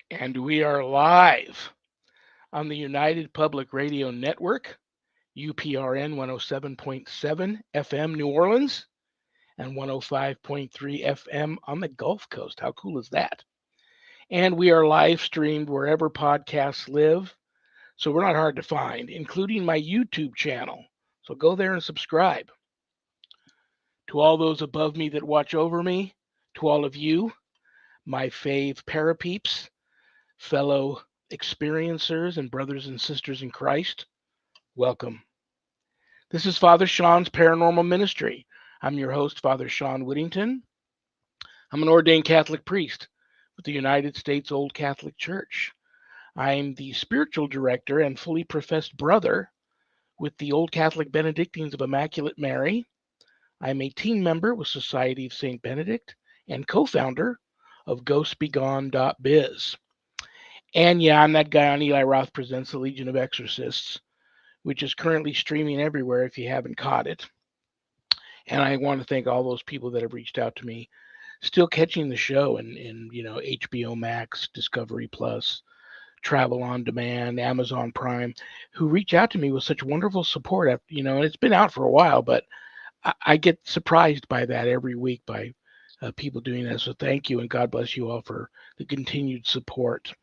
And we are live on the United Public Radio Network, UPRN 107.7 FM New Orleans and 105.3 FM on the Gulf Coast. How cool is that? And we are live streamed wherever podcasts live, so we're not hard to find, including my YouTube channel. So go there and subscribe. To all those above me that watch over me, to all of you, my fave parapeeps, fellow experiencers and brothers and sisters in Christ, welcome. This is Father Shawn's Paranormal Ministry. I'm your host, Father Shawn Whittington. I'm an ordained Catholic priest with the United States Old Catholic Church. I'm the spiritual director and fully professed brother with the Old Catholic Benedictines of Immaculate Mary. I'm a team member with Society of St. Benedict and co-founder of GhostBegone.biz. And yeah, I'm that guy on Eli Roth Presents the Legion of Exorcists, which is currently streaming everywhere if you haven't caught it. And I want to thank all those people that have reached out to me, still catching the show in HBO Max, Discovery Plus, Travel on Demand, Amazon Prime, who reach out to me with such wonderful support. And it's been out for a while, but I get surprised by that every week by people doing that. So thank you, and God bless you all for the continued support.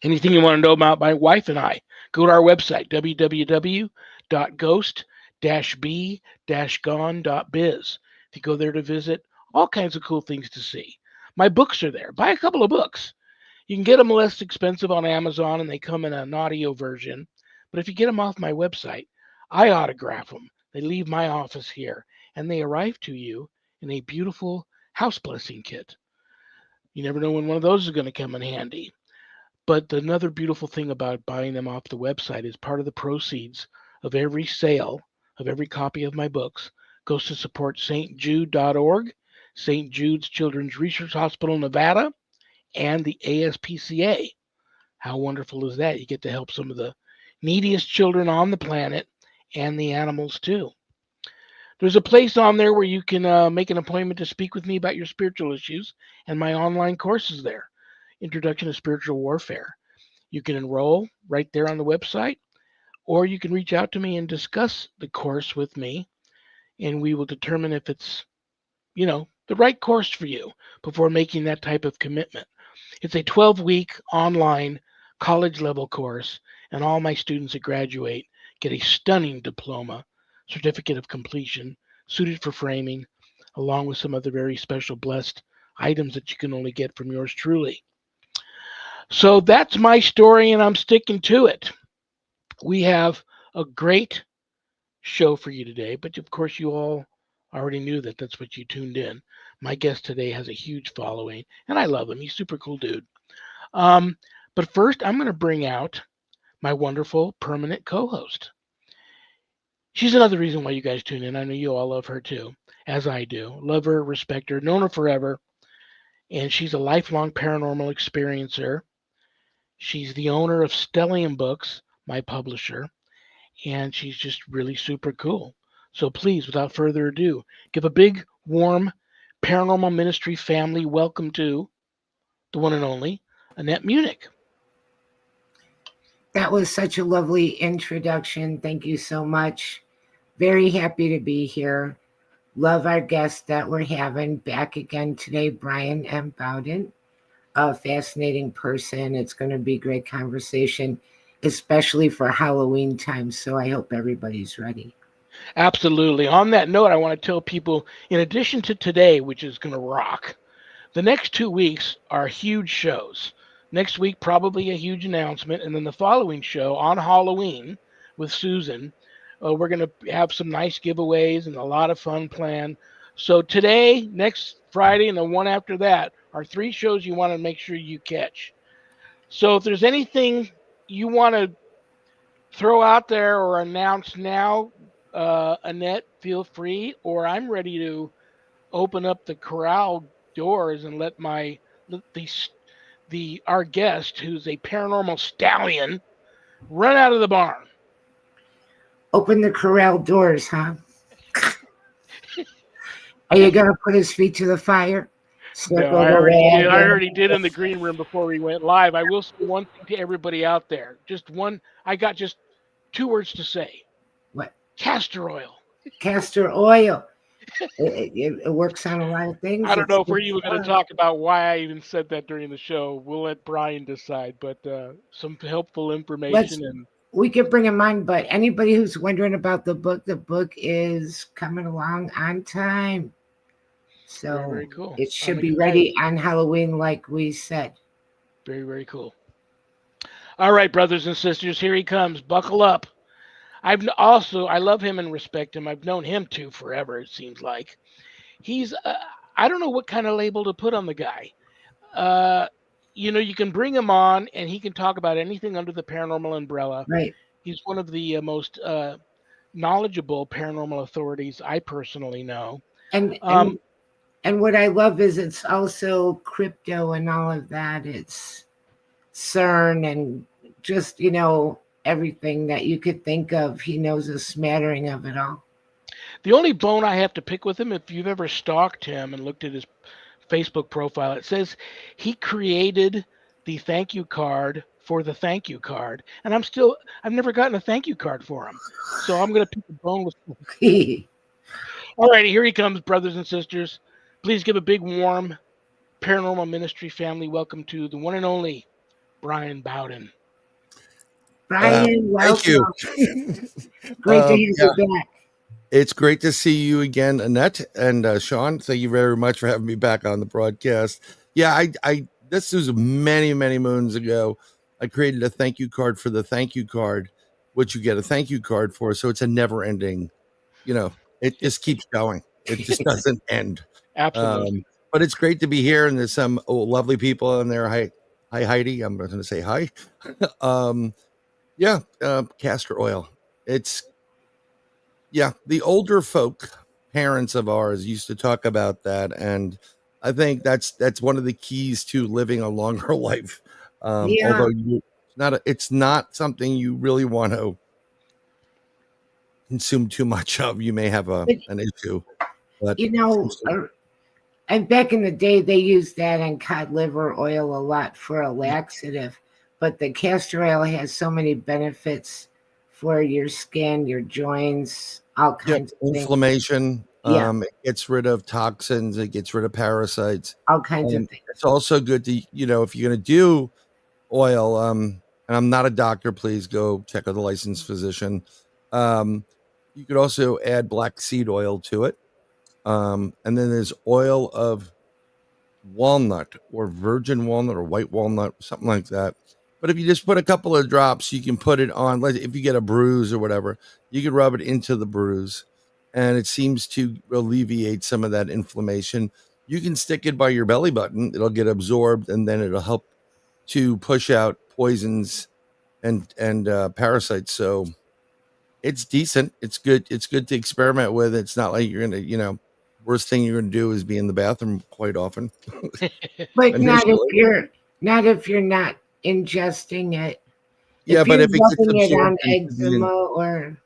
Anything you want to know about my wife and I, go to our website, www.ghost-b-gone.biz. If you go there to visit, all kinds of cool things to see. My books are there. Buy a couple of books. You can get them less expensive on Amazon, and they come in an audio version. But if you get them off my website, I autograph them. They leave my office here, and they arrive to you in a beautiful house blessing kit. You never know when one of those is going to come in handy. But another beautiful thing about buying them off the website is part of the proceeds of every sale of every copy of my books goes to support stjude.org, St. Jude's Children's Research Hospital, Nevada, and the ASPCA. How wonderful is that? You get to help some of the neediest children on the planet and the animals too. There's a place on there where you can make an appointment to speak with me about your spiritual issues, and my online courses there. Introduction to Spiritual Warfare. You can enroll right there on the website, or you can reach out to me and discuss the course with me, and we will determine if it's, the right course for you before making that type of commitment. It's a 12-week online college-level course, and all my students that graduate get a stunning diploma, certificate of completion, suited for framing, along with some other very special blessed items that you can only get from yours truly. So that's my story, and I'm sticking to it. We have a great show for you today, but of course you all already knew that. That's what you tuned in. My guest today has a huge following, and I love him. He's a super cool dude. But first, I'm going to bring out my wonderful permanent co-host. She's another reason why you guys tune in. I know you all love her too, as I do. Love her, respect her, known her forever, and she's a lifelong paranormal experiencer. She's the owner of Stellium Books, my publisher, and she's just really super cool. So please, without further ado, give a big, warm Paranormal Ministry family welcome to the one and only Annette Munich. That was such a lovely introduction. Thank you so much. Very happy to be here. Love our guest that we're having back again today, Bryan M. Bowden. A fascinating person. It's going to be a great conversation, especially for Halloween time. So I hope everybody's ready. Absolutely. On that note, I want to tell people, in addition to today, which is going to rock, the next 2 weeks are huge shows. Next week, probably a huge announcement. And then the following show on Halloween with Susan, we're going to have some nice giveaways and a lot of fun planned. So today, next Friday, and the one after that are 3 shows you want to make sure you catch. So if there's anything you want to throw out there or announce now, Annette, feel free, or I'm ready to open up the corral doors and let our guest, who's a paranormal stallion, run out of the barn. Open the corral doors, huh? Are you going to put his feet to the fire? No, Circle I the already did. I wagon. already did in the green room before we went live. I will say one thing to everybody out there. Just one. I got just two words to say: What? castor oil. Castor oil. It works on a lot of things. I don't It's know if we're good even going to stuff. talk about why I even said that during the show. We'll let Brian decide. But some helpful Let's information and we could bring them on, but anybody who's wondering about the book is coming along on time. very, So very cool. it I'm should be excited. ready on Halloween, like we said. Very, very cool. All right, brothers and sisters, here he comes. Buckle up. I love him and respect him. I've known him too forever. It seems like he's. I don't know what kind of label to put on the guy. Uh, you can bring him on and he can talk about anything under the paranormal umbrella. Right. He's one of the most knowledgeable paranormal authorities I personally know. And Um, and and what I love is it's also crypto and all of that. It's CERN and just, everything that you could think of. He knows a smattering of it all. the only bone I have to pick with him, if you've ever stalked him and looked at his Facebook profile, it says he created the thank you card for the thank you card. And I've never gotten a thank you card for him. So I'm going to pick the bone with. All righty, here he comes, brothers and sisters. Please give a big, warm paranormal ministry family welcome to the one and only Bryan Bowden. Brian, Thank welcome. you. Great to have Yeah, you back. it's great to see you again, Annette and Shawn. Thank you very much for having me back on the broadcast. Yeah, this was many, many moons ago. I created a thank you card for the thank you card, which you get a thank you card for. So it's a never ending, it just keeps going. It just doesn't end. Absolutely. But it's great to be here, and there's some lovely people in there. Hi, Heidi. I'm going to say hi. um, yeah, castor oil. It's the older folk, parents of ours, used to talk about that, and I think that's one of the keys to living a longer life. Yeah, Although it's not something you really want to consume too much of. You may have but an issue, but you know, seriously, and back in the day, they used that in cod liver oil a lot for a laxative. But the castor oil has so many benefits for your skin, your joints, all yeah, kinds of things. inflammation. Yeah, It gets rid of toxins. It gets rid of parasites. all kinds of things. It's also good to if you're going to do oil, and I'm not a doctor, please go check with a licensed physician. You could also add black seed oil to it. And then there's oil of walnut or virgin walnut or white walnut, something like that. But if you just put a couple of drops, you can put it on, like if you get a bruise or whatever, you can rub it into the bruise, and it seems to alleviate some of that inflammation. You can stick it by your belly button, it'll get absorbed, and then it'll help to push out poisons and parasites. So it's decent. It's good. It's good to experiment with. It's not like you're gonna, worst thing you're gonna do is be in the bathroom quite often But initially. not if you're not ingesting it. Yeah, If but you're if it gets rubbing it absorbed on into eczema or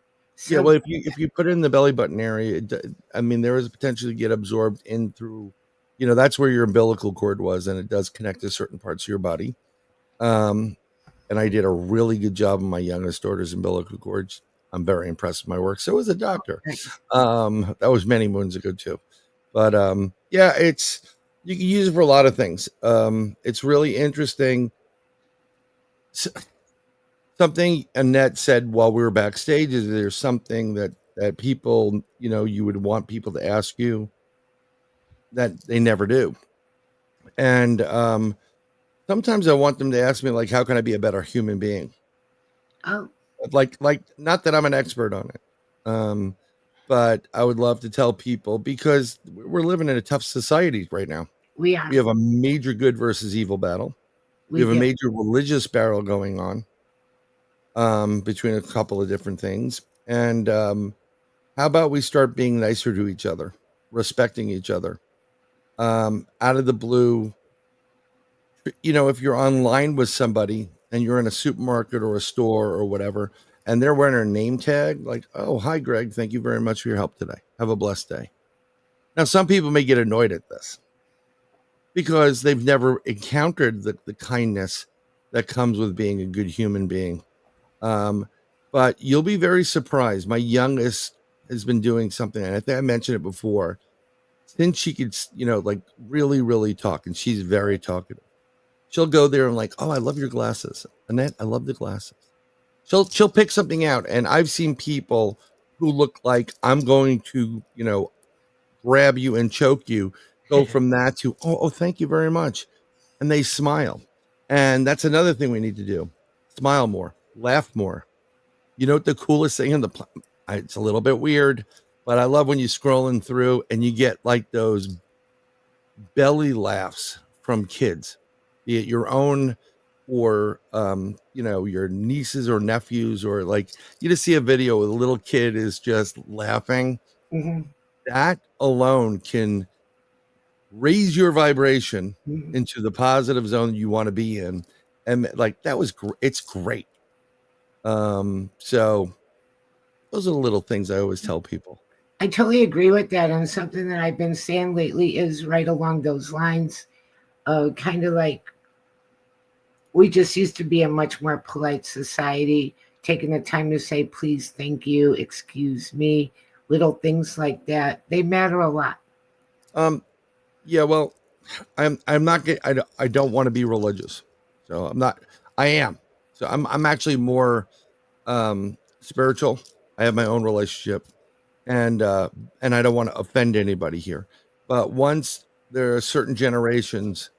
yeah, well, some, if you put it in the belly button area, I mean, there is a potential to get absorbed in through, that's where your umbilical cord was, and it does connect to certain parts of your body. Um, and I did a really good job on my youngest daughter's umbilical cords. I'm very impressed with my work. So was a doctor. That was many moons ago too. But yeah, you can use it for a lot of things. It's really interesting. Something Annette said while we were backstage is there's something that people, you would want people to ask you that they never do. And sometimes I want them to ask me, like, how can I be a better human being? oh, Like not that I'm an expert on it. But I would love to tell people, because we're living in a tough society right now. we are. We have a major good versus evil battle. We We have a do. major religious battle going on, between a couple of different things. And how about we start being nicer to each other, respecting each other? Out of the blue, if you're online with somebody and you're in a supermarket or a store or whatever, and they're wearing a name tag, like, oh, hi, Greg, thank you very much for your help today. Have a blessed day. Now, some people may get annoyed at this. because they've never encountered the kindness that comes with being a good human being. Um, but you'll be very surprised. My youngest has been doing something, and I think I mentioned it before. Since she could, like really, really talk, and she's very talkative. She'll go there and like, oh, I love your glasses, Annette. I love the glasses. She'll pick something out, and I've seen people who look like I'm going to, grab you and choke you. Go from that to, oh, thank you very much, and they smile. And that's another thing we need to do: smile more, laugh more. You know what the coolest thing in it's a little bit weird, but I love when you're scrolling through and you get like those belly laughs from kids, be it your own or your nieces or nephews, or like you just see a video where the little kid is just laughing. Hmm. That alone can raise your vibration Hmm. into the positive zone you want to be in. And like that was it's great. So those are the little things I always tell people. I totally agree with that. And something that I've been saying lately is right along those lines. Kind of like we just used to be a much more polite society, taking the time to say please, thank you, excuse me, little things like that. They matter a lot. Yeah, well, I'm not get I don't want to be religious. So I'm not I am. So I'm actually more spiritual. I have my own relationship, and I don't want to offend anybody here. But once there are certain generations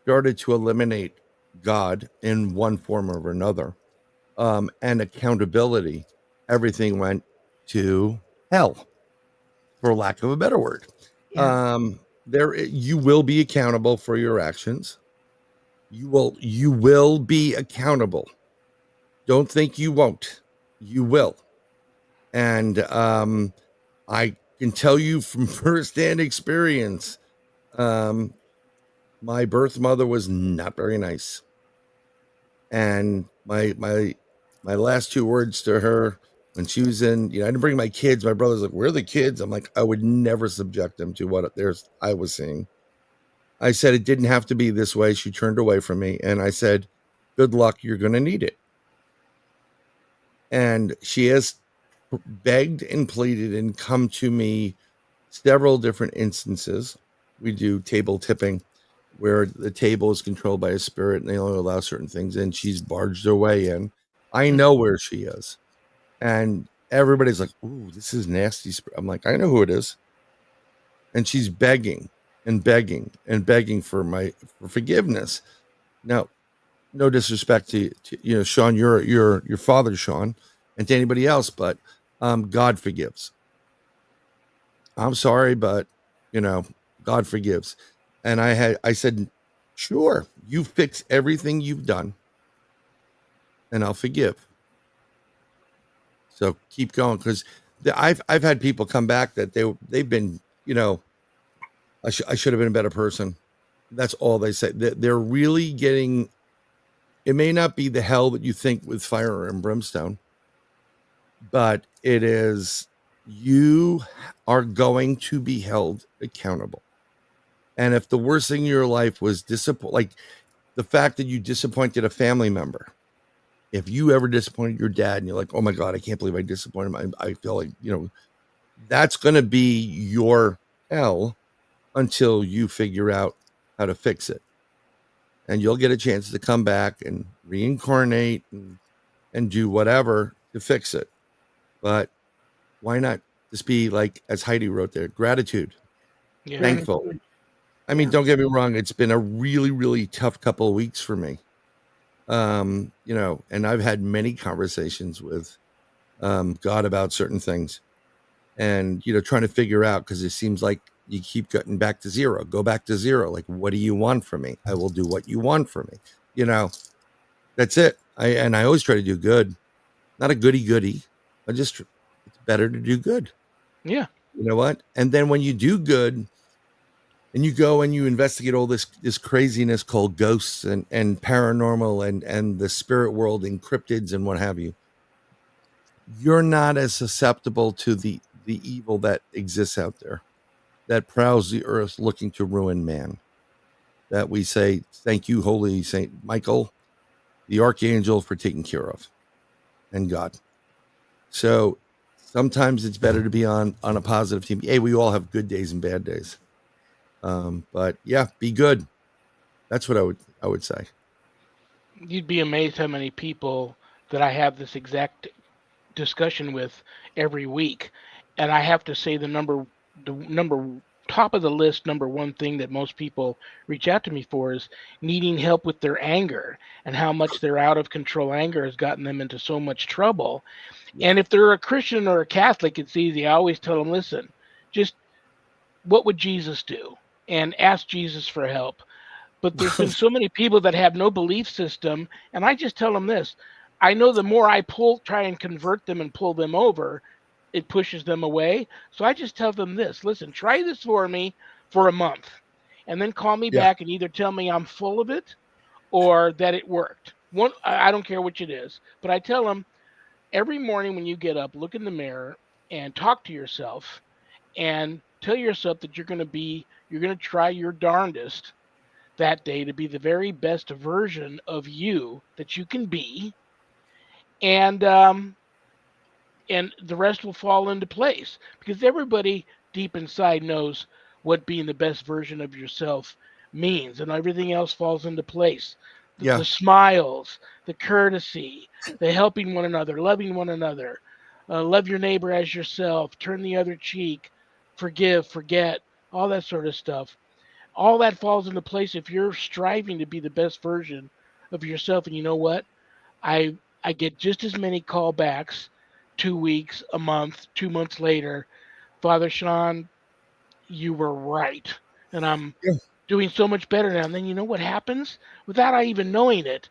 started to eliminate God in one form or another, and accountability, everything went to hell, for lack of a better word. Yeah. There you will be accountable for your actions. You will be accountable. Don't think you won't. You will. And I can tell you from firsthand experience, um, my birth mother was not very nice. And my last two words to her when she was in, I didn't bring my kids. My brother's like, "Where are the kids?" I'm like, I would never subject them to what I was seeing. I said it didn't have to be this way. She turned away from me, and I said, "Good luck. You're going to need it." And she has begged and pleaded and come to me several different instances. We do table tipping, where the table is controlled by a spirit and they only allow certain things in. She's barged her way in. I know where she is. And everybody's like, "Ooh, this is nasty." I'm like, I know who it is. And she's begging and begging and begging for forgiveness. Now, no disrespect to Shawn, your father, Shawn, and to anybody else, but God forgives. I'm sorry, but God forgives. And I said, sure, you fix everything you've done, and I'll forgive. So keep going, because I've had people come back that they've been, I should have been a better person. That's all they say. They're really getting. It may not be the hell that you think with fire and brimstone, but it is. You are going to be held accountable. And if the worst thing in your life was like the fact that you disappointed a family member, if you ever disappointed your dad and you're like, "Oh my God, I can't believe I disappointed him," I feel like, that's going to be your hell until you figure out how to fix it. And you'll get a chance to come back and reincarnate and do whatever to fix it. But why not just be like, as Heidi wrote there, gratitude, Yeah. thankful. I mean, don't get me wrong. It's been a really, really tough couple of weeks for me. And I've had many conversations with God about certain things, and trying to figure out, because it seems like you keep getting back to zero. Go back to zero. Like, what do you want from me? I will do what you want from me. That's it. I always try to do good, not a goody goody. It's better to do good. Yeah. You know what? And then when you do good, and you go and you investigate all this craziness called ghosts and paranormal and the spirit world and cryptids and what have you, you're not as susceptible to the evil that exists out there, that prowls the earth looking to ruin man. that we say, thank you, Holy Saint Michael, the Archangel, for taking care of, and God. So sometimes it's better to be on a positive team. Hey, we all have good days and bad days. But yeah, be good. That's what I would say. You'd be amazed how many people that I have this exact discussion with every week, and I have to say the number top of the list, number one thing that most people reach out to me for is needing help with their anger and how much their out of control anger has gotten them into so much trouble. Yeah. And if they're a Christian or a Catholic, it's easy. I always tell them, listen, just what would Jesus do? And ask Jesus for help. But there's been so many people that have no belief system, and I just tell them this. I know the more I try and convert them and pull them over, it pushes them away. So I just tell them this: listen, try this for me for a month, and then call me Yeah. back and either tell me I'm full of it or that it worked. I don't care which it is, but I tell them every morning when you get up, look in the mirror and talk to yourself and tell yourself that you're going to try your darndest that day to be the very best version of you that you can be, and the rest will fall into place because everybody deep inside knows what being the best version of yourself means, and everything else falls into place. The Yeah. smiles, the courtesy, the helping one another, loving one another, love your neighbor as yourself, turn the other cheek, forgive, forget, all that sort of stuff. All that falls into place if you're striving to be the best version of yourself. And you know what? I get just as many callbacks 2 weeks, a month, 2 months later. Father Shawn, you were right. And I'm Yeah. doing so much better now. And then you know what happens? Without I even knowing it,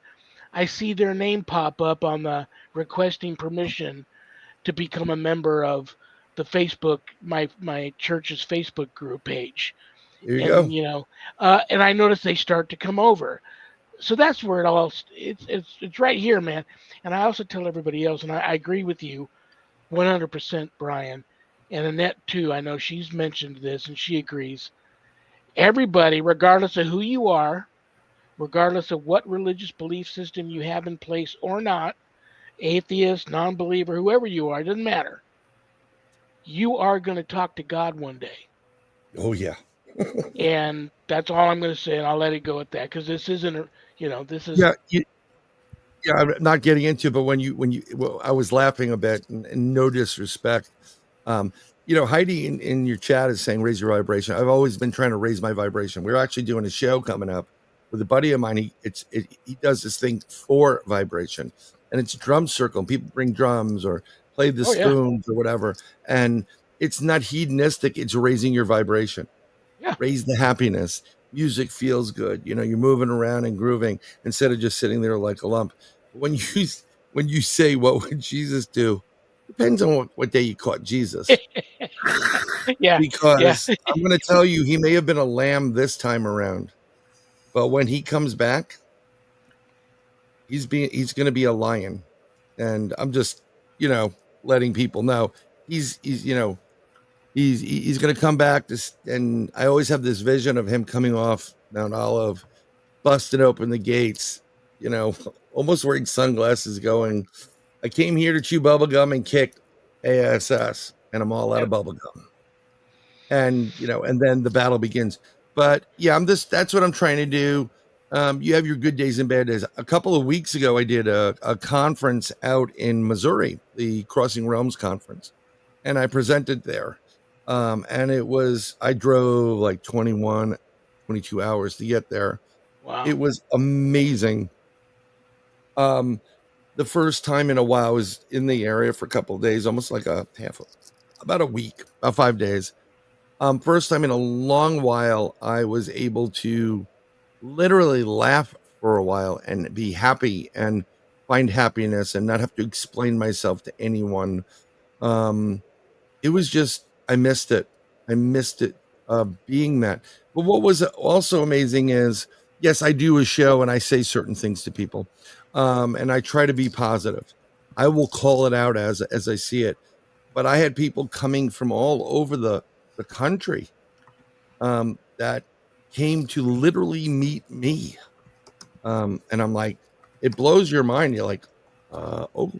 I see their name pop up on the requesting permission to become a member of the Facebook, my church's Facebook group page. There you go. And and I notice they start to come over. So that's where it all it's right here, man. And I also tell everybody else, and I agree with you 100%, Bryan, and Annette too. I know she's mentioned this and she agrees. Everybody, regardless of who you are, regardless of what religious belief system you have in place or not, atheist, non-believer, whoever you are, it doesn't matter. You are going to talk to God one day. Oh yeah. And that's all I'm going to say, and I'll let it go at that because this isn't, this is. Yeah. Yeah, I'm not getting into it, but well, I was laughing a bit, and no disrespect. Um, Heidi in your chat is saying raise your vibration. I've always been trying to raise my vibration. We're actually doing a show coming up with a buddy of mine. He does this thing for vibration, and it's drum circle. And people bring drums or play the Oh yeah, spoons or whatever, and it's not hedonistic. It's raising your vibration, yeah. raise the happiness. Music feels good. You're moving around and grooving instead of just sitting there like a lump. When you when you say what would Jesus do, depends on what day you caught Jesus. Yeah, yeah. Because I'm going to tell you, he may have been a lamb this time around, but when he comes back, he's going to be a lion. And I'm just letting people know he's going to come back. And I always have this vision of him coming off Mount Olive, busting open the gates, almost wearing sunglasses, going, I came here to chew bubblegum and kick ass, and I'm all out of Yep. bubblegum. And then the battle begins. But yeah, that's what I'm trying to do. You have your good days and bad days. A couple of weeks ago, I did a conference out in Missouri, the Crossing Realms conference, and I presented there. And I drove like 21, 22 hours to get there. Wow. It was amazing. The first time in a while I was in the area for a couple of days, almost like about a week, about 5 days. First time in a long while, I was able to literally laugh for a while and be happy and find happiness and not have to explain myself to anyone. It was just, I missed it. I missed it, being that. But what was also amazing is, yes, I do a show and I say certain things to people, and I try to be positive. I will call it out as I see it. But I had people coming from all over the country, that came to literally meet me. And I'm like, it blows your mind. You're like, oh,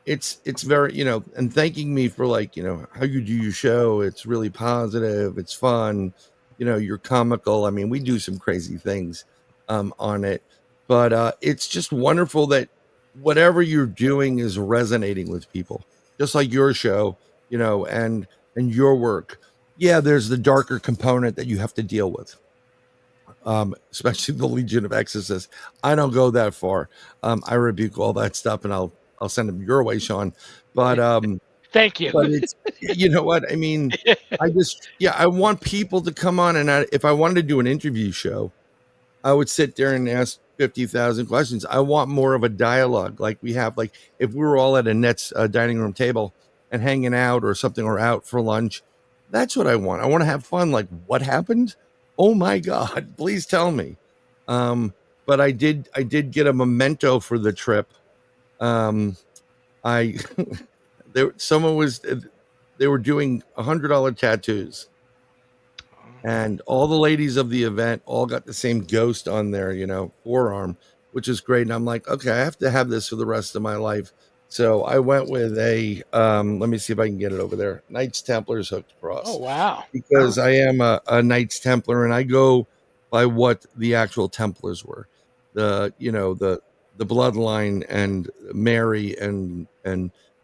it's very, and thanking me for like, how you do your show. It's really positive. It's fun. You're comical. I mean, we do some crazy things on it, but it's just wonderful that whatever you're doing is resonating with people, just like your show, and your work. Yeah, there's the darker component that you have to deal with, especially the Legion of Exorcists. I don't go that far. I rebuke all that stuff, and I'll send them your way, Shawn. But Thank you. but it's, you know what I mean. I want people to come on, and if I wanted to do an interview show, I would sit there and ask 50,000 questions. I want more of a dialogue, like we have, like if we were all at a Nets dining room table and hanging out or something, or out for lunch. That's what I want. I want to have fun. Like, what happened? Oh my God, please tell me. But I did get a memento for the trip. I they were doing $100 tattoos, and all the ladies of the event all got the same ghost on their forearm, which is great. And I'm like, okay, I have to have this for the rest of my life. So I went with a let me see if I can get it over there, Knights Templars hooked cross. Oh wow. Because I am a Knights Templar, and I go by what the actual Templars were, the bloodline, and Mary, and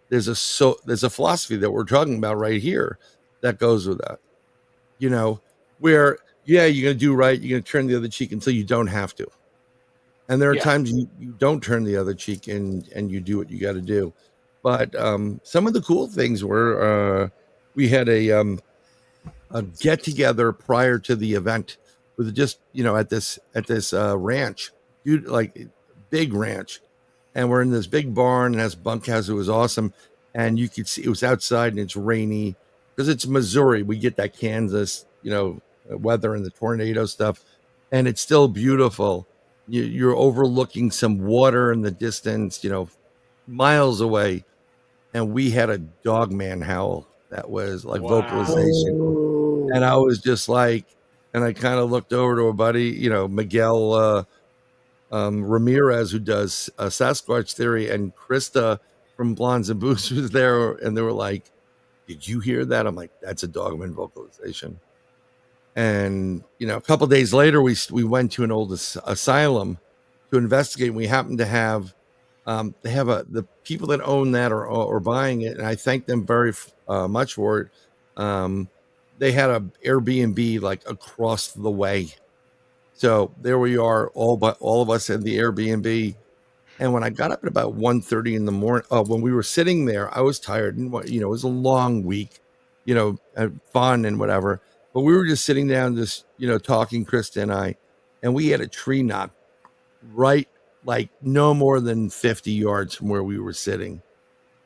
there's a philosophy that we're talking about right here that goes with that, where you're gonna do right, you're gonna turn the other cheek until you don't have to, and there are times you don't turn the other cheek, and you do what you got to do. But some of the cool things were we had a get together prior to the event with just at this ranch, dude, like big ranch, and we're in this big barn and has bunkhouse. It was awesome, and you could see it was outside and it's rainy because it's Missouri. We get that Kansas weather and the tornado stuff, and it's still beautiful. You're overlooking some water in the distance, miles away, and we had a dog man howl that was like vocalization. Oh, And I was just like, and I kind of looked over to a buddy, Miguel Ramirez, who does Sasquatch Theory, and Krista from Blondes and Boots was there, and they were like, "Did you hear that?" I'm like, "That's a dogman vocalization." And a couple of days later, we went to an old asylum to investigate. We happened to have they have the people that own that or buying it, and I thank them very much for it. They had a Airbnb like across the way. So there we are, all of us in the Airbnb. And when I got up at about 1:30 in the morning, when we were sitting there, I was tired, and it was a long week, fun and whatever. But we were just sitting down, just talking, Krista and I, and we had a tree knock right, like no more than 50 yards from where we were sitting.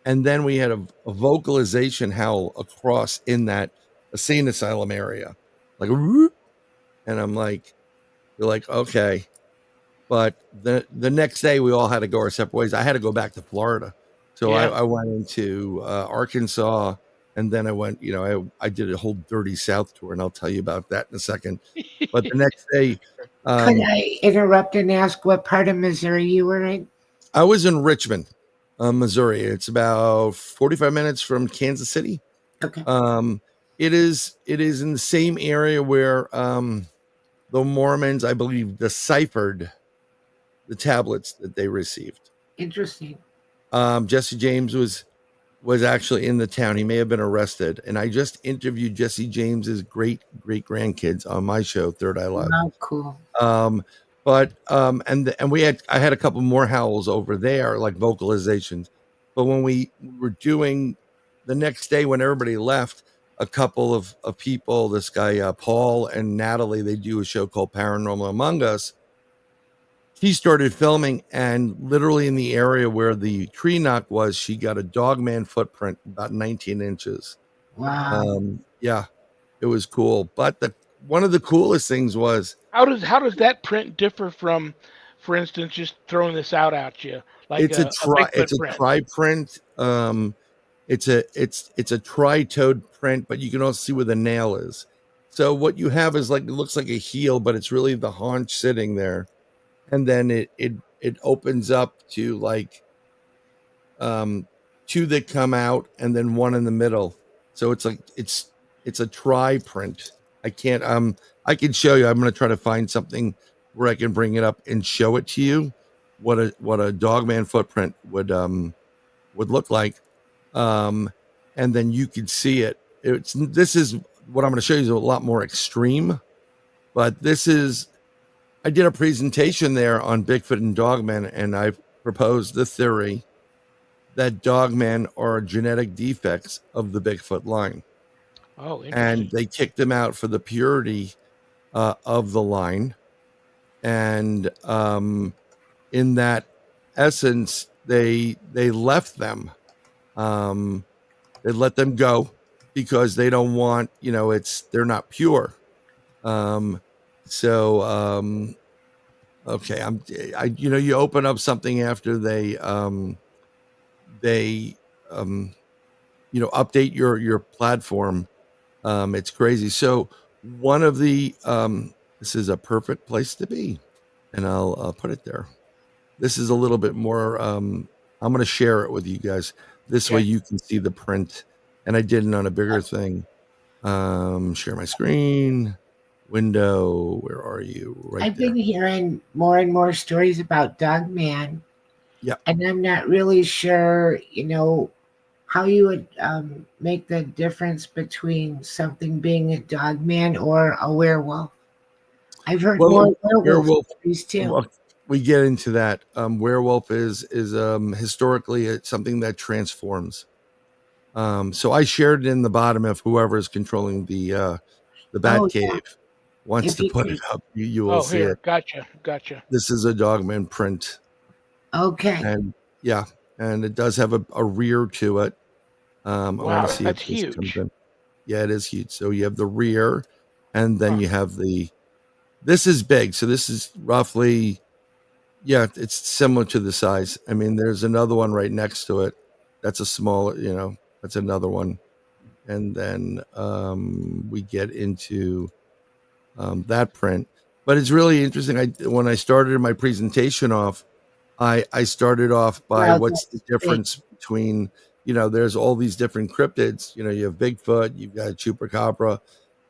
And then we had a vocalization howl across in that insane asylum area, like whoop. And I'm like, you're like, okay. But the next day we all had to go our separate ways. I had to go back to Florida. So I went into Arkansas, and then I went, I did a whole Dirty South tour, and I'll tell you about that in a second. But the next day, could I interrupt and ask what part of Missouri you were in? I was in Richmond, Missouri. It's about 45 minutes from Kansas City. Okay. It is in the same area where the Mormons, I believe, deciphered the tablets that they received. Interesting. Jesse James was actually in the town. He may have been arrested, and I just interviewed Jesse James's great grandkids on my show, Third Eye Live. Oh, cool. I had a couple more howls over there, like vocalizations. But when we were doing the next day, when everybody left, a couple of people, this guy Paul and Natalie, they do a show called Paranormal Among Us. She started filming, and literally in the area where the tree knock was, she got a dogman footprint about 19 inches. Wow. Yeah, it was cool. But one of the coolest things was, how does that print differ from, for instance, just throwing this out at you like it's a tri print. It's a tri-toed print, but you can also see where the nail is. So what you have is like, it looks like a heel, but it's really the haunch sitting there, and then it opens up to like two that come out and then one in the middle. So it's like it's a tri print. I can't I can show you. I'm going to try to find something where I can bring it up and show it to you what a dogman footprint would look like. Um and then you could see it. This is what I'm going to show you is a lot more extreme, but this is I did a presentation there on Bigfoot and Dogman, and I proposed the theory that dogmen are genetic defects of the Bigfoot line. Oh, interesting. And they kicked them out for the purity of the line. And in that essence, they left them. They let them go because they don't want, they're not pure. Um, so okay, you open up something after they update your platform. It's crazy. So one of the this is a perfect place to be, and I'll put it there. This is a little bit more. I'm going to share it with you guys. This way Okay. you can see the print, and I did it on a bigger thing. Share my screen. Window. Where are you? Right I've there. been hearing more and more stories about Dogman. Yeah. And I'm not really sure, how you would make the difference between something being a Dogman or a werewolf. I've heard more Well, werewolf werewolf. stories too. Well, we get into that. Werewolf is historically it's something that transforms. So I shared it in the bottom if whoever is controlling the bat Oh, yeah. cave wants If to you put it could. up, you will Oh, see here. it. Gotcha. This is a Dogman print, Okay. and yeah, and it does have a rear to it. I want Wow, to see if that's this comes huge. in. Yeah, it is huge. So you have the rear, and then Huh. you have the. This is big. So this is roughly, yeah, it's similar to the size. I mean, there's another one right next to it. That's a smaller, that's another one. And then we get into that print. But it's really interesting. When I started my presentation off, I started off by Well, what's the that's big. difference between, there's all these different cryptids. You have Bigfoot, you've got Chupacabra,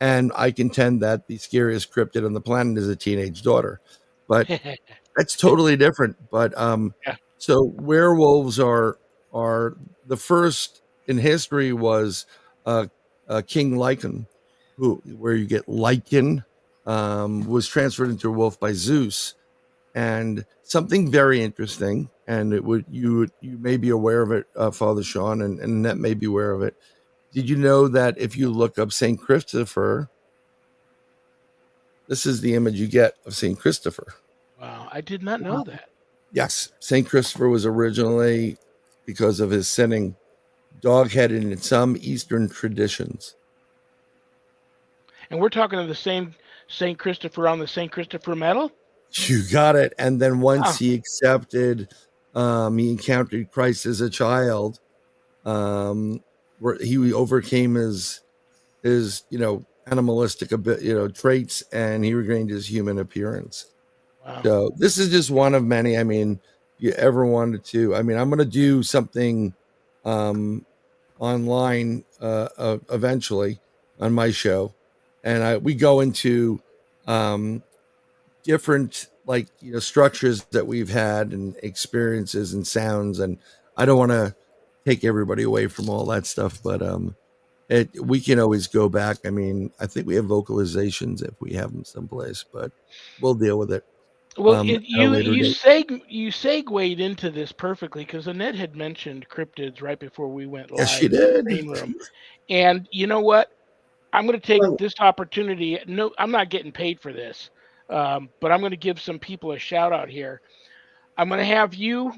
and I contend that the scariest cryptid on the planet is a teenage daughter. But that's totally different. But Yeah. so werewolves are the first in history was uh, King Lycan, where you get Lycan, was transferred into a wolf by Zeus, and something very interesting. And you may be aware of it, Father Shawn, and Annette may be aware of it. Did you know that if you look up Saint Christopher, this is the image you get of Saint Christopher? Wow, I did not know Wow. that. Yes, Saint Christopher was originally, because of his sinning, dog-headed in some Eastern traditions. And we're talking of the same Saint Christopher on the Saint Christopher medal. You got it. And then once Wow. he accepted, he encountered Christ as a child, where he overcame his animalistic a bit traits, and he regained his human appearance. Wow. So this is just one of many. I mean, if you ever wanted to, I mean, I'm going to do something online eventually on my show, and we go into different structures that we've had and experiences and sounds, and I don't want to take everybody away from all that stuff, but we can always go back. I mean, I think we have vocalizations if we have them someplace, but we'll deal with it Well, at a later date. you segued into this perfectly because Annette had mentioned cryptids right before we went Yes, she live in the did. green room, and you know what? I'm going to take Well, this opportunity. No, I'm not getting paid for this, but I'm going to give some people a shout out here. I'm going to have you.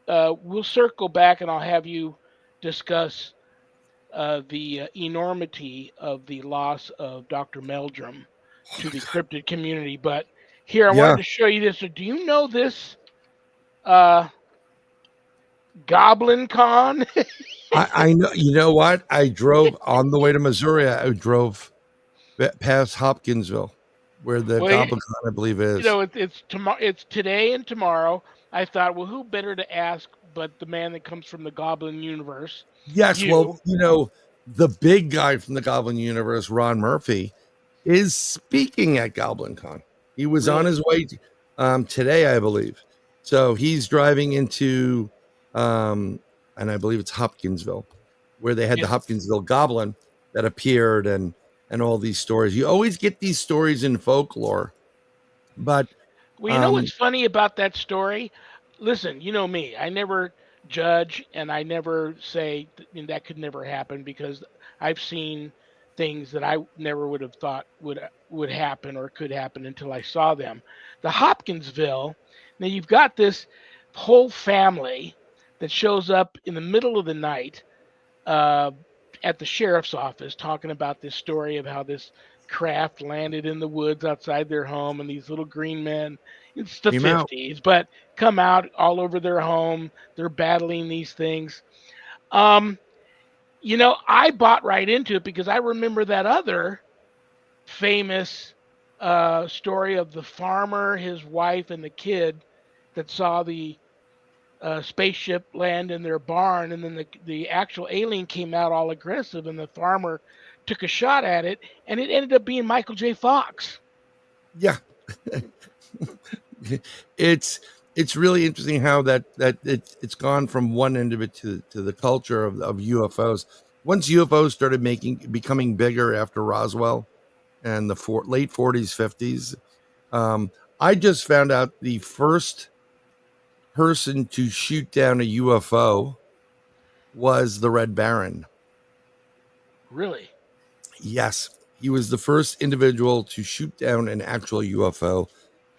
We'll circle back, and I'll have you discuss the enormity of the loss of Dr. Meldrum Oh to my the god. cryptid community. But here, I Yeah, wanted to show you this. Do you know this uh, Goblin Con? I know. You know what? I drove on the way to Missouri. I drove. past Hopkinsville, where the Well, Goblin Con, I believe, is. it's tomorrow. It's today and tomorrow. I thought, well, who better to ask but the man that comes from the Goblin universe, Yes, well, you? the big guy from the Goblin universe, Ron Murphy, is speaking at Goblin Con. He was on Really? his way today, I believe. So he's driving into, um, and I believe it's Hopkinsville, where they had the And Hopkinsville Goblin that appeared, and all these stories. You always get these stories in folklore, but well, you know um, what's funny about that story? Listen, you know me. I never judge and I never say that could never happen because I've seen things that I never would have thought would happen or could happen until I saw them. The Hopkinsville. Now you've got this whole family that shows up in the middle of the night uh, at the sheriff's office talking about this story of how this craft landed in the woods outside their home and these little green men. It's the came out. 50s, but come out all over their home. They're battling these things. Um, I bought right into it because I remember that other famous story of the farmer, his wife, and the kid that saw the spaceship land in their barn, and then the actual alien came out all aggressive, and the farmer took a shot at it, and it ended up being Michael J. Fox. Yeah, it's really interesting how it's gone from one end of it to the culture of UFOs. Once UFOs started becoming bigger after Roswell and the late 40s 50s, um, I just found out the first person to shoot down a UFO was the Red Baron. Really? Yes, he was the first individual to shoot down an actual UFO.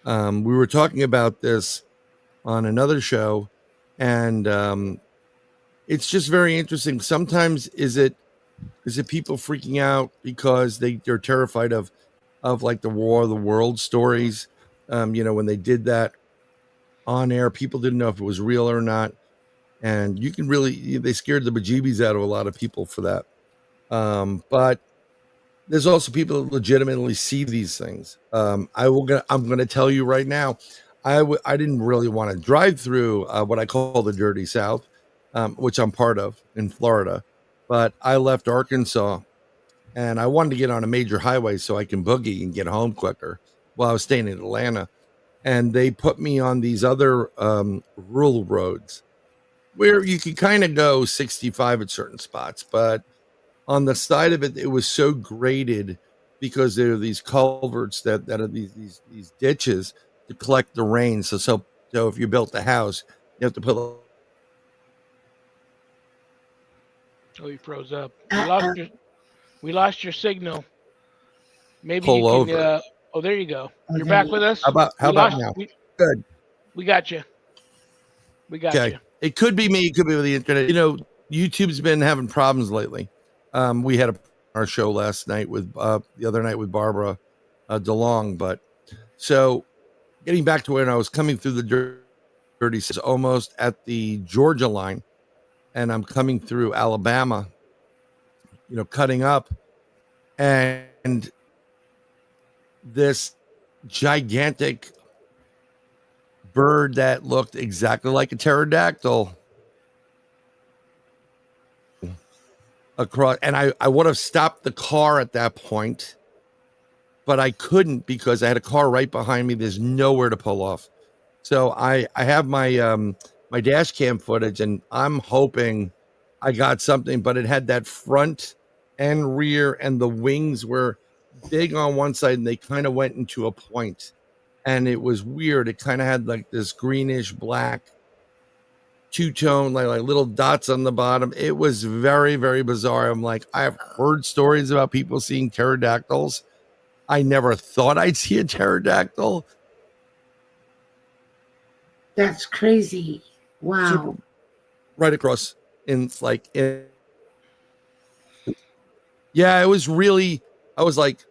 We were talking about this on another show, and it's just very interesting. Sometimes is it people freaking out because they're terrified of like the War of the World stories. When they did that on air, people didn't know if it was real or not, and you can really they scared the bejeebies out of a lot of people for that. But there's also people that legitimately see these things. I'm gonna tell you right now, I didn't really want to drive through what I call the Dirty South, which I'm part of in Florida, but I left Arkansas and I wanted to get on a major highway so I can boogie and get home quicker while I was staying in Atlanta. And they put me on these other rural roads where you could kind of go 65 at certain spots, but on the side of it, it was so graded because there are these culverts that are these ditches to collect the rain. So if you built a house, you have to put Oh, you froze up. We lost Uh-uh. your signal. Maybe you pull can. over. Oh, there you go. Oh, You're there back you with How us. about how We about lost. now? We Good. we got you. We got Okay. you. It could be me. It could be with the internet. YouTube's been having problems lately. We had our show last night with the other night with Barbara DeLong, but so getting back to when I was coming through the dirty, almost at the Georgia line, and I'm coming through Alabama, cutting up, and this gigantic bird that looked exactly like a pterodactyl across, and I would have stopped the car at that point, but I couldn't because I had a car right behind me. There's nowhere to pull off. So I have my dash cam footage, and I'm hoping I got something, but it had that front and rear, and the wings were big on one side, and they kind of went into a point, and it was weird. It kind of had like this greenish black two-tone, like little dots on the bottom. It was very, very bizarre. I'm like, I've heard stories about people seeing pterodactyls. I never thought I'd see a pterodactyl. That's crazy. Super Wow. right across yeah, it was really, I was like,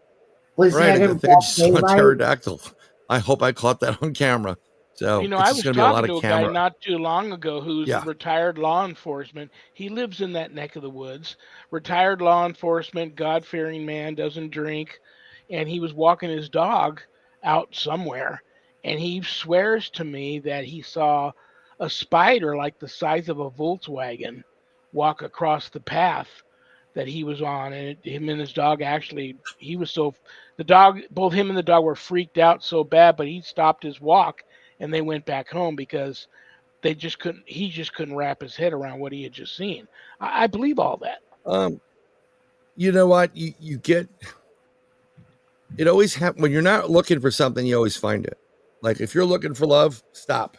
Was all right, that I in think I broad just saw a daylight? pterodactyl. I hope I caught that on camera. So it's I just was going to be a lot talking of to a guy camera. not too long ago who's a Yeah. retired law enforcement. He lives in that neck of the woods. Retired law enforcement, God fearing man, doesn't drink. and he was walking his dog out somewhere, and he swears to me that he saw a spider like the size of a Volkswagen walk across the path that he was on, and him and his dog actually, he was so, the dog, both him and the dog were freaked out so bad, but he stopped his walk and they went back home because they just couldn't, he just couldn't wrap his head around what he had just seen. I believe all that. You know what? You get it always happens when you're not looking for something, you always find it. Like if you're looking for love, stop.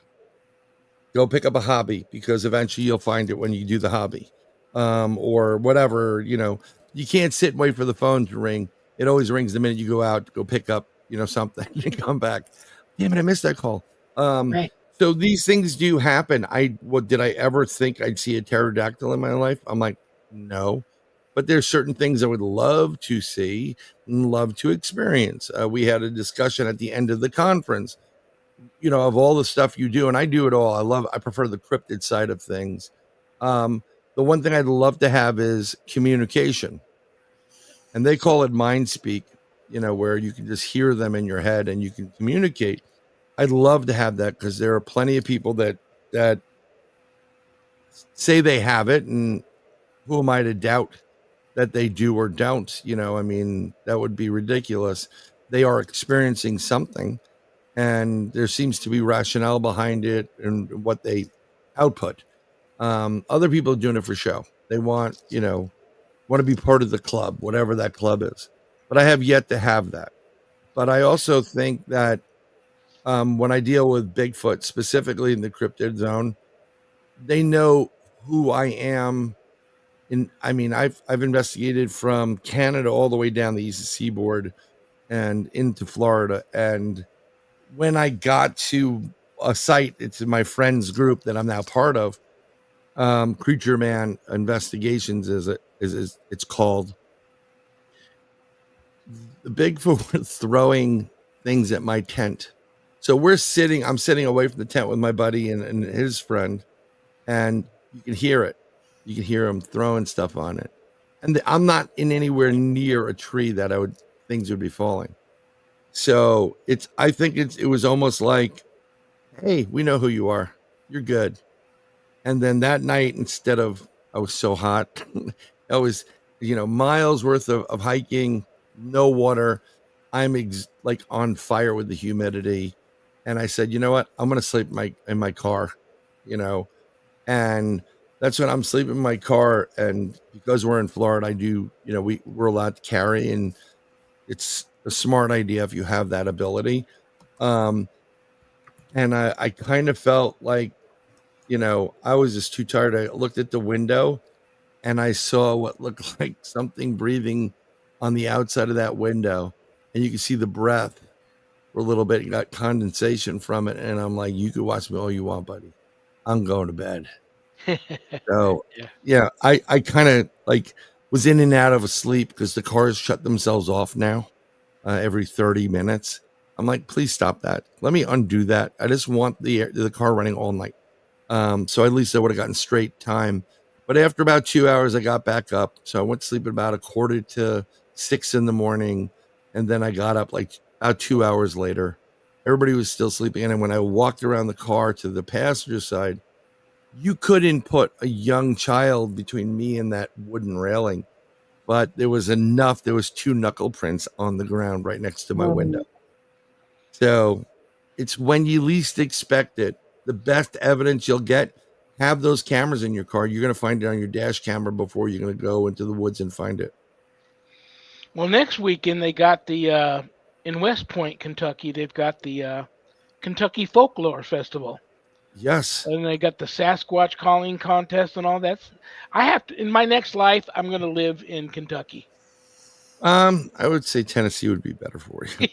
Go pick up a hobby because eventually you'll find it when you do the hobby. Or whatever, you can't sit and wait for the phone to ring. It always rings the minute you go out to go pick up, something and come back. Damn it, I missed that call. Right. So these things do happen. Did I ever think I'd see a pterodactyl in my life? I'm like, no. But there's certain things I would love to see and love to experience. We had a discussion at the end of the conference, of all the stuff you do, and I do it all. I prefer the cryptid side of things. The one thing I'd love to have is communication, and they call it mind speak, where you can just hear them in your head and you can communicate. I'd love to have that because there are plenty of people that say they have it, and who am I to doubt that they do or don't? I mean, that would be ridiculous. They are experiencing something, and there seems to be rationale behind it and what they output. Other people are doing it for show. They want to be part of the club, whatever that club is. But I have yet to have that. But I also think that when I deal with Bigfoot, specifically in the cryptid zone, they know who I am. I've investigated from Canada all the way down the east seaboard and into Florida. And when I got to a site, it's in my friend's group that I'm now part of. Creature Man Investigations it's called. The Bigfoot were throwing things at my tent. So I'm sitting away from the tent with my buddy and his friend, and you can hear it. You can hear him throwing stuff on it. And I'm not in anywhere near a tree that things would be falling. So I think it was almost like, hey, we know who you are. You're good. And then that night, I was so hot. I was, miles worth of hiking, no water. I'm like on fire with the humidity. And I said, you know what? I'm going to sleep in my car, and that's when I'm sleeping in my car. And because we're in Florida, I do, we're allowed to carry, and it's a smart idea if you have that ability. And I kind of felt like, I was just too tired. I looked at the window and I saw what looked like something breathing on the outside of that window. And you can see the breath for a little bit. You got condensation from it. And I'm like, you could watch me all you want, buddy. I'm going to bed. So, yeah, I kind of like was in and out of a sleep because the cars shut themselves off now every 30 minutes. I'm like, please stop that. Let me undo that. I just want the car running all night. So at least I would have gotten straight time. But after about 2 hours, I got back up. So I went to sleep at about 5:45 in the morning. And then I got up like about 2 hours later. Everybody was still sleeping. And when I walked around the car to the passenger side, you couldn't put a young child between me and that wooden railing. But there was enough. There was 2 knuckle prints on the ground right next to my window. So it's when you least expect it. The best evidence you'll get, have those cameras in your car. You're going to find it on your dash camera before you're going to go into the woods and find it. Well, next weekend they got the in West Point, Kentucky. They've got the Kentucky Folklore Festival. Yes. And they got the Sasquatch calling contest and all that. I have to, in my next life, I'm going to live in Kentucky. I would say Tennessee would be better for you.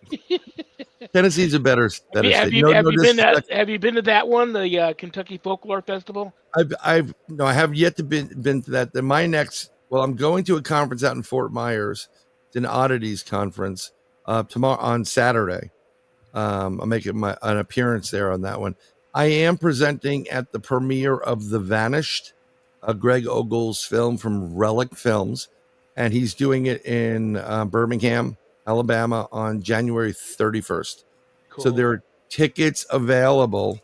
Tennessee's a better state. Have you been to that one, the Kentucky Folklore Festival? I have yet to been to that. Then my next, I'm going to a conference out in Fort Myers. It's an oddities conference tomorrow on Saturday. I'm making an appearance there on that one. I am presenting at the premiere of The Vanished, Greg Ogle's film from Relic Films, and he's doing it in Birmingham. Alabama, on January 31st. So Cool. there are tickets available.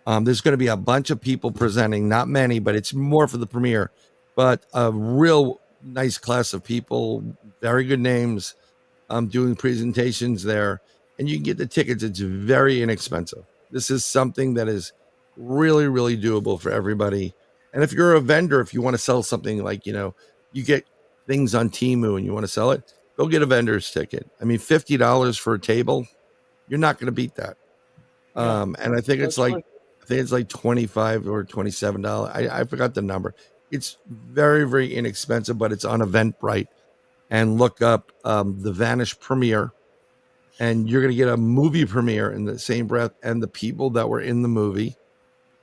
There's going to be a bunch of people presenting, not many, but it's more for the premiere. But a real nice class of people, very good names, doing presentations there, and you can get the tickets. It's very inexpensive. This is something that is really, really doable for everybody. And if you're a vendor, if you want to sell something like, you get things on Temu and you want to sell it, go get a vendor's ticket. I mean, $50 for a table, you're not going to beat that. Yeah, And I think it's that's like, worth. I think it's like 25 or $27. I forgot the number. It's very, very inexpensive, but it's on Eventbrite. And look up the Vanished premiere, and you're going to get a movie premiere in the same breath. And the people that were in the movie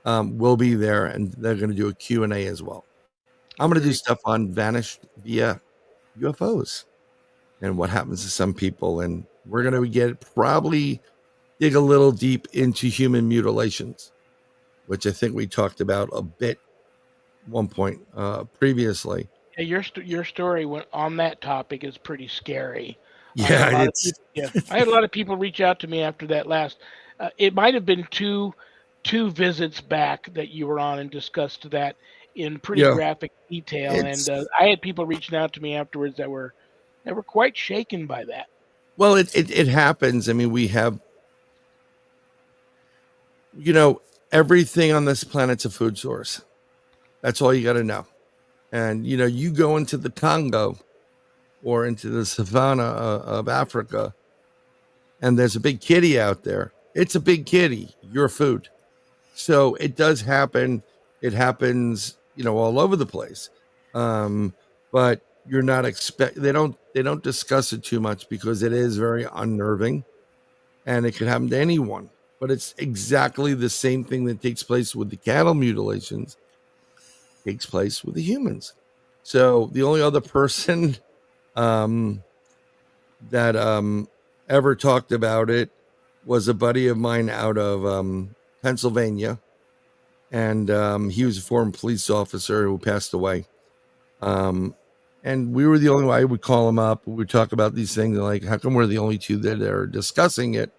will be there, and they're going to do a Q&A as well. I'm going to do Very stuff on Vanished via UFOs and what happens to some people. And we're going to probably dig a little deep into human mutilations, which I think we talked about a bit one point previously. Yeah, your story on that topic is pretty scary. I had a Yeah, lot of it's people. Yeah, I had a lot of people reach out to me after that last. It might have been two visits back that you were on and discussed that in pretty yeah, graphic detail, and it's I had people reaching out to me afterwards that were quite shaken by that. well, it happens. I mean, we have, you know, everything on this planet's a food source. That's all you got to know. And you go into the Congo or into the savannah of Africa, and there's a big kitty out there. It's a big kitty. Your food. So it does happen. It happens, all over the place. But you're not they don't discuss it too much because it is very unnerving, and it can happen to anyone. But it's exactly the same thing that takes place with the cattle mutilations takes place with the humans. So the only other person um, that ever talked about it was a buddy of mine out of Pennsylvania, and he was a former police officer who passed away. Um, and we were the only one. I would call him up. We would talk about these things, like, how come we're the only two that are discussing it?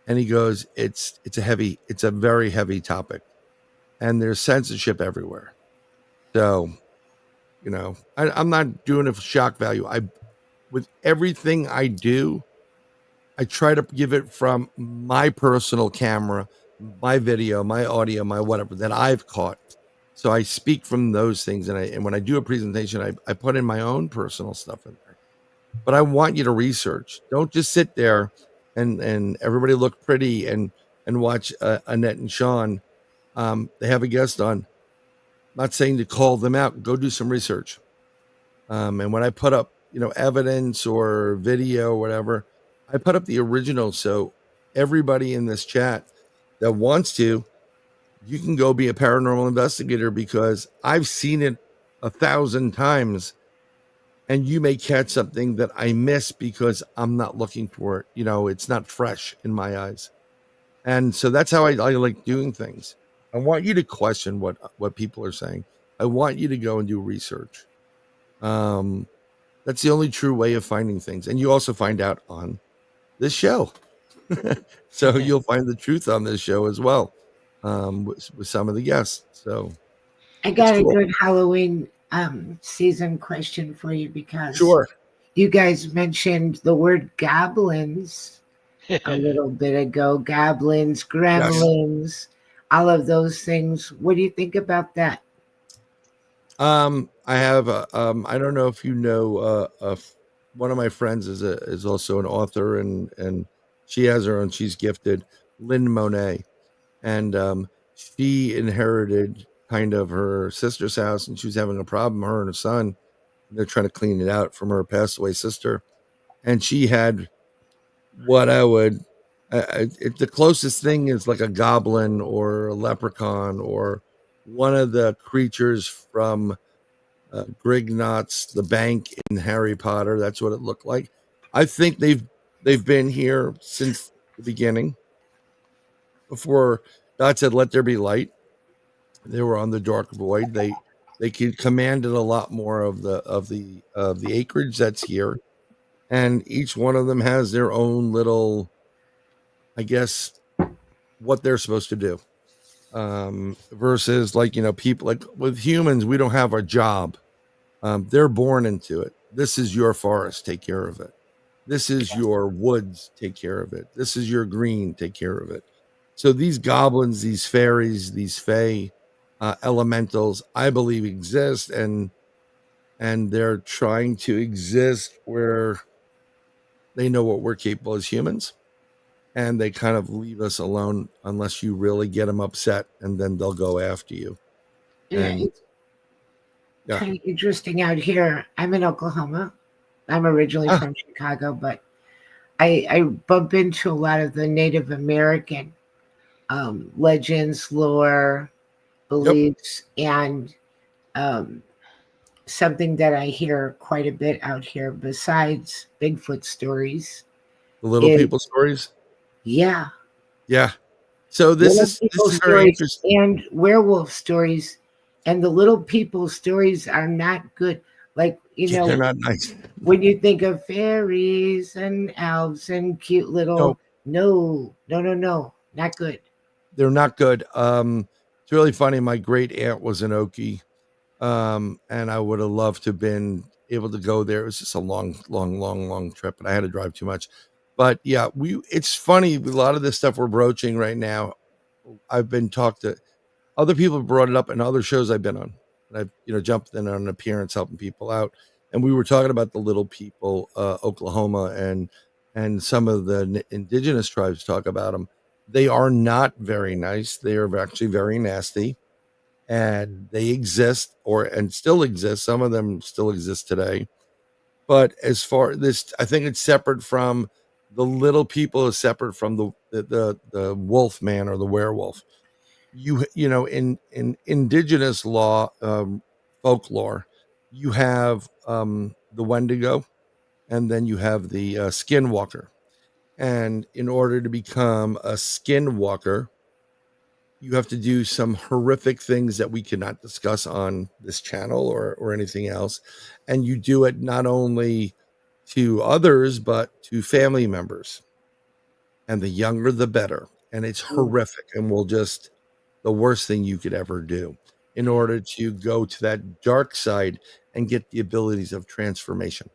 And he goes, it's a very heavy topic, and there's censorship everywhere. So, I'm not doing it for shock value. With everything I do, I try to give it from my personal camera, my video, my audio, my whatever that I've caught. So I speak from those things, and when I do a presentation, I put in my own personal stuff in there. But I want you to research. Don't just sit there and everybody look pretty and watch Annette and Shawn. They have a guest on. I'm not saying to call them out. Go do some research. And when I put up, evidence or video or whatever, I put up the original. So everybody in this chat that wants to, you can go be a paranormal investigator, because I've seen it 1,000 times, and you may catch something that I miss because I'm not looking for it. It's not fresh in my eyes. And so that's how I like doing things. I want you to question what people are saying. I want you to go and do research. That's the only true way of finding things. And you also find out on this show. So you'll find the truth on this show as well, with some of the guests. So I it's got a cool. good Halloween season question for you, because Sure. you guys mentioned the word goblins a little bit ago. Goblins, Yes. gremlins, all of those things. What do you think about that? I have I don't know if you know, one of my friends is also an author, and she has her own. She's gifted, Lynn Monet, and she inherited kind of her sister's house, and she was having a problem. Her and her son, they're trying to clean it out from her passed away sister, and she had what I would. The closest thing is like a goblin or a leprechaun or one of the creatures from Grignot's The Bank in Harry Potter. That's what it looked like. I think they've been here since the beginning. Before God said, "Let there be light," they were on the dark void. They commanded a lot more of the acreage that's here, and each one of them has their own little, I guess, what they're supposed to do. Versus like, people like with humans, we don't have a job. They're born into it. This is your forest, take care of it. This is your woods, take care of it. This is your green, take care of it. So these goblins, these fairies, these fae, elementals, I believe exist, and they're trying to exist where they know what we're capable as humans, and they kind of leave us alone unless you really get them upset, and then they'll go after you. Yeah, And it's yeah, kind of interesting out here. I'm in Oklahoma. I'm originally ah, from Chicago, but I bump into a lot of the Native American legends, lore, yep, beliefs, and um, something that I hear quite a bit out here besides Bigfoot stories the little is, people stories. yeah, Yeah. So this little is people very stories interesting. and werewolf stories. And the little people stories are not good. Like, Yeah, they're not nice. when you think of fairies and elves and cute No, little, no, no, no, no, not good. they're not good. It's really funny. My great aunt was an Okie, and I would have loved to have been able to go there. It was just a long, long, long, long trip, and I had to drive too much. But yeah, it's funny, a lot of this stuff we're broaching right now. I've been talked to other people have brought it up in other shows I've been on. And I've, jumped in on an appearance helping people out. And we were talking about the little people, Oklahoma, and some of the indigenous tribes talk about them. They are not very nice. They are actually very nasty, and they exist and still exist. Some of them still exist today. But as far this, I think it's separate from the little people is separate from the wolf man or the werewolf. In indigenous law, folklore, you have the wendigo, and then you have the skinwalker. And in order to become a skinwalker, you have to do some horrific things that we cannot discuss on this channel or anything else. And you do it not only to others but to family members, and the younger the better. And it's Oh, horrific, and will just the worst thing you could ever do in order to go to that dark side and get the abilities of transformation.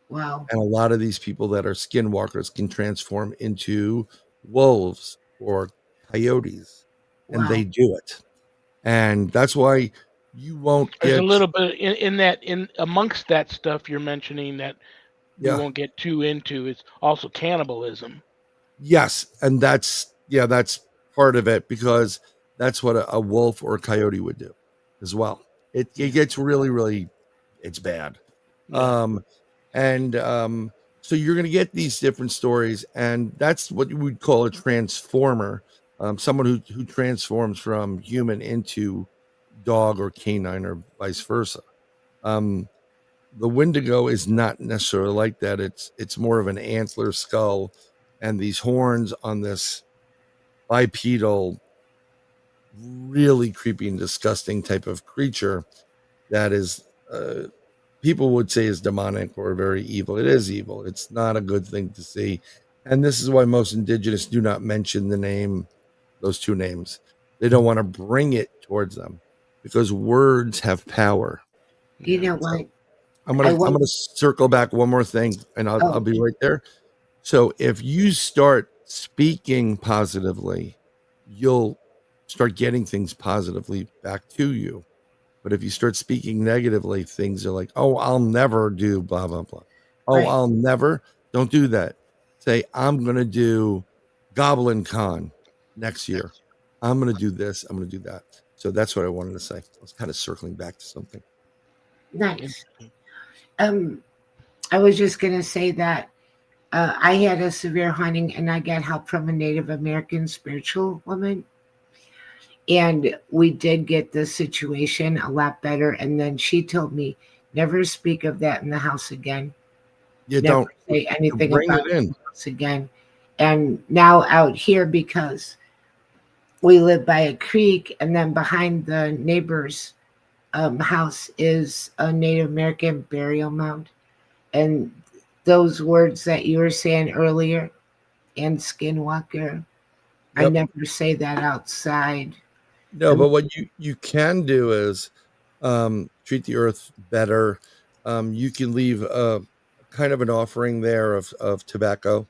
wow, And a lot of these people that are skinwalkers can transform into wolves or coyotes, and wow, they do it. And that's why you won't There's a get, little bit in amongst that stuff you're mentioning that we yeah, won't get too into. It's also cannibalism. yes. And that's part of it, because that's what a wolf or a coyote would do as well. It gets really, really, it's bad. Yeah. Um, and So you're going to get these different stories, and that's what you would call a transformer, someone who transforms from human into dog or canine or vice versa. Um, the Wendigo is not necessarily like that. It's more of an antler skull and these horns on this bipedal, really creepy and disgusting type of creature that is, people would say, is demonic or very evil. It is evil. It's not a good thing to see. And this is why most indigenous do not mention those two names. They don't want to bring it towards them, because words have power. you Yeah. know So what? I'm I gonna I'm want, gonna circle back one more thing, and I'll oh, be right there. So if you start speaking positively, you'll start getting things positively back to you. But if you start speaking negatively, things are like, "Oh, I'll never do blah blah blah." "Oh, right. I'll never." Don't do that. Say, "I'm going to do Goblin Con next year. I'm going to do this. I'm going to do that." So that's what I wanted to say. I was kind of circling back to something. Nice. Interesting. Um, I was just going to say that I had a severe haunting and I got help from a Native American spiritual woman. And we did get the situation a lot better. And then she told me, never speak of that in the house again. You Never don't say you anything bring about it it in in. the house again. And now out here, because we live by a creek, and then behind the neighbor's house is a Native American burial mound. And those words that you were saying earlier, and skinwalker. I Yep. never say that outside. No, but what you can do is treat the earth better. You can leave a kind of an offering there of tobacco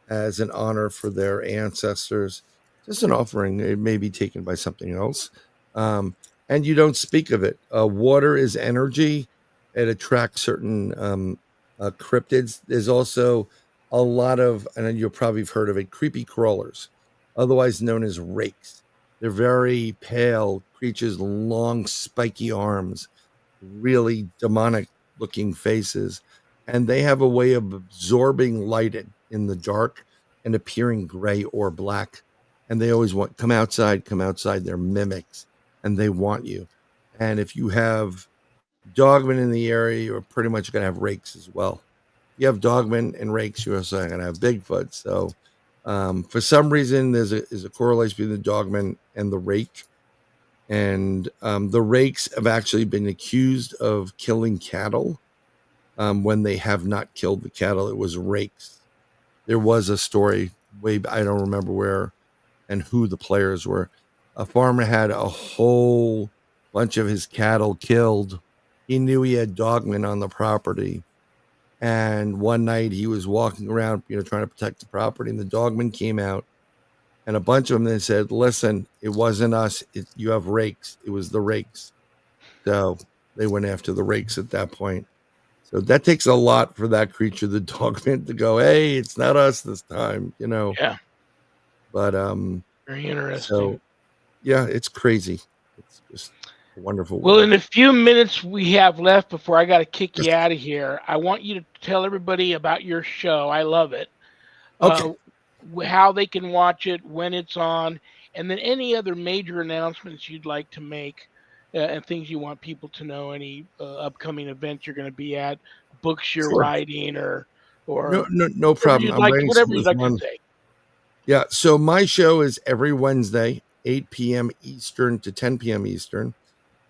as an honor for their ancestors. Just an offering. It may be taken by something else. Um, and you don't speak of it. Water is energy. It attracts certain cryptids. There's also a lot of, and you'll probably have heard of it, creepy crawlers, otherwise known as rakes. They're very pale creatures, long, spiky arms, really demonic looking faces. And they have a way of absorbing light in the dark and appearing gray or black. And they always want, come outside, come outside. They're mimics and they want you. And if you have dogmen in the area, you're pretty much going to have rakes as well. You have dogmen and rakes, you're also going to have Bigfoot. So for some reason, there's a correlation between the dogman and the rake. And the rakes have actually been accused of killing cattle when they have not killed the cattle. It was rakes. There was a story I don't remember where and who the players were. A farmer had a whole bunch of his cattle killed. He knew he had dogmen on the property. And one night he was walking around, trying to protect the property, and the dogman came out. And a bunch of them, they said, listen, it wasn't us. You have rakes. It was the rakes. So they went after the rakes at that point. So that takes a lot for that creature, the dogman, to go, hey, it's not us this time, Yeah. But very interesting. So yeah, it's crazy. It's just a wonderful Well, world. in the few minutes we have left before I got to kick you out of here, I want you to tell everybody about your show. I love it. Okay. How they can watch it, when it's on, and then any other major announcements you'd like to make, and things you want people to know, any upcoming events you're going to be at, books you're writing, or no problem. whatever you'd like to say. Yeah, so my show is every Wednesday, 8 p.m. Eastern to 10 p.m. Eastern.